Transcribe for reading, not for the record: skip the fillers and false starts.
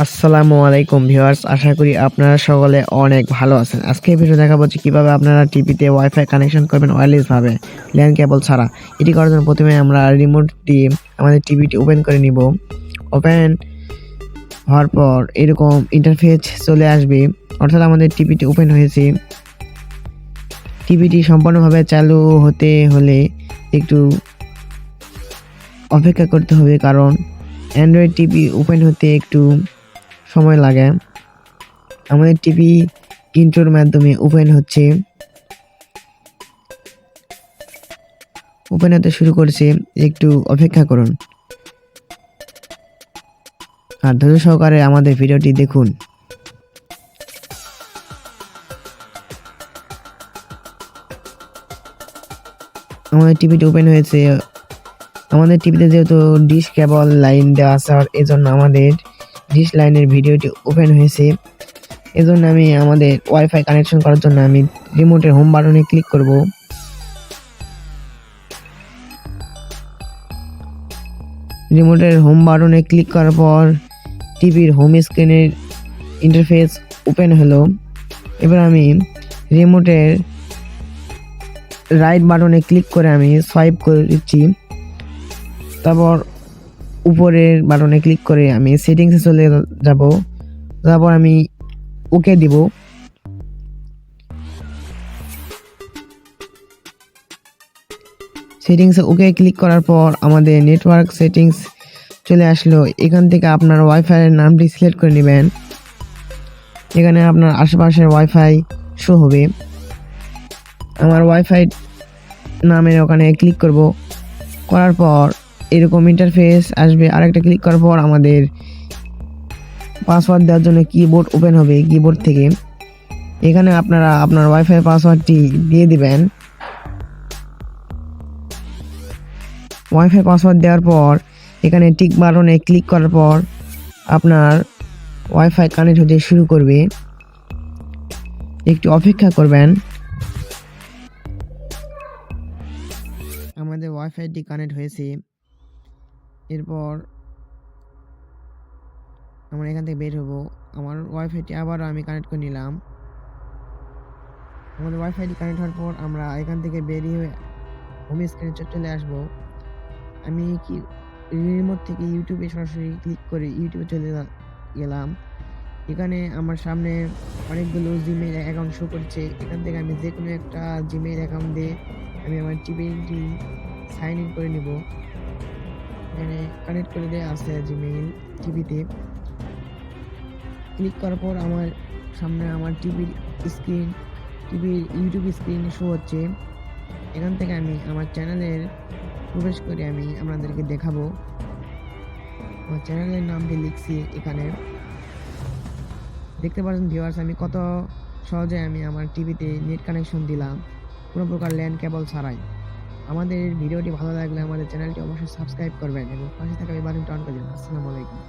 আসসালামু আলাইকুম ভিউয়ার্স, আশা করি আপনারা সকলে অনেক ভালো আছেন। আজকে এই ভিডিও দেখাবো যে কিভাবে আপনারা টিভিতে ওয়াইফাই কানেকশন করবেন ওয়্যারলেস ভাবে, ল্যান কেবল ছাড়া। এটি করার জন্য প্রথমে আমরা রিমোট দিয়ে আমাদের টিভিটি ওপেন করে নিব। ওপেন হওয়ার পর এরকম ইন্টারফেস চলে আসবে, অর্থাৎ আমাদের টিভিটি ওপেন হয়েছে। টিভিটি সম্পূর্ণভাবে চালু হতে হলে একটু অপেক্ষা করতে হবে, কারণ অ্যান্ড্রয়েড টিভি ওপেন হতে একটু সময় লাগে। আমাদের টিভি ইন্ট্রোর মাধ্যমে ওপেন হচ্ছে, ওপেন হতে শুরু করছে, একটু অপেক্ষা করুন আর ধৈর্য সহকারে আমাদের ভিডিওটি দেখুন। আমাদের টিভিটি ওপেন হয়েছে। আমাদের টিভিতে যেহেতু ডিশ কেবল লাইন দেওয়া আছে, এজন্য আমাদের ডিশ লাইনের ভিডিওটি ওপেন হয়েছে। এজন্য আমি আমাদের ওয়াইফাই কানেকশন করার জন্য আমি রিমোটের হোম বাটনে ক্লিক করব। রিমোটের হোম বাটনে ক্লিক করার পর টিভির হোম স্ক্রিনের ইন্টারফেস ওপেন হলো। এবার আমি রিমোটের রাইট বাটনে ক্লিক করে আমি সোয়াইপ করে দিচ্ছি। তারপর উপরের বাটনে ক্লিক করে আমি সেটিংসে চলে যাব। তারপর আমি ওকে দিব। সেটিংসে ওকে ক্লিক করার পর আমাদের নেটওয়ার্ক সেটিংস চলে আসলো। এখান থেকে আপনার ওয়াইফাইয়ের নামটি সিলেক্ট করে নেবেন। এখানে আপনার আশেপাশের ওয়াইফাই শো হবে। আমার ওয়াইফাই নামের ওখানে ক্লিক করব। করার পর এরকম ইন্টারফেস আসবে। আরেকটা ক্লিক করার পর আমাদের পাসওয়ার্ড দেওয়ার জন্য কিবোর্ড ওপেন হবে। কিবোর্ড থেকে এখানে আপনারা আপনার ওয়াইফাই পাসওয়ার্ডটি দিয়ে দিবেন। ওয়াইফাই পাসওয়ার্ড দেওয়ার পর এখানে টিক বাটনে ক্লিক করার পর আপনার ওয়াইফাই কানেক্ট হতে শুরু করবে। একটু অপেক্ষা করবেন। আমাদের ওয়াইফাইটি কানেক্ট হয়েছে। এরপর আমরা এখান থেকে বের হব। আমার ওয়াইফাইটি আবারও আমি কানেক্ট করে নিলাম। আমাদের ওয়াইফাইটি কানেক্ট হওয়ার পর আমরা এখান থেকে বেরিয়ে হোম স্ক্রিনে চলে আসব। আমি কি রিমোট থেকে ইউটিউবে সরাসরি ক্লিক করে ইউটিউবে চলে গেলাম। এখানে আমার সামনে অনেকগুলো জিমেইল অ্যাকাউন্ট শো করছে। এখান থেকে আমি যে কোনো একটা জিমেইল অ্যাকাউন্ট দিয়ে আমি আমার টিভিটি সাইন ইন করে নিব। এখানে কানেক্ট করে দেওয়া আছে জিমেইল। টিভিতে ক্লিক করার পর আমার সামনে আমার টিভির ইউটিউব স্ক্রিন শো হচ্ছে। এখান থেকে আমি আমার চ্যানেলের প্রবেশ করে আমি আপনাদেরকে দেখাবো। আমার চ্যানেলের নামটি লিখছি এখানে। দেখতে পাচ্ছেন ভিউয়ার্স, আমি কত সহজে আমি আমার টিভিতে নেট কানেকশন দিলাম, কোনো প্রকার ল্যান কেবল ছাড়াই। আমাদের ভিডিওটি ভালো লাগলে আমাদের চ্যানেলটি অবশ্যই সাবস্ক্রাইব করবেন এবং পাশে থাকা বেল বাটনটি অন করে দিন। আসসালামু আলাইকুম।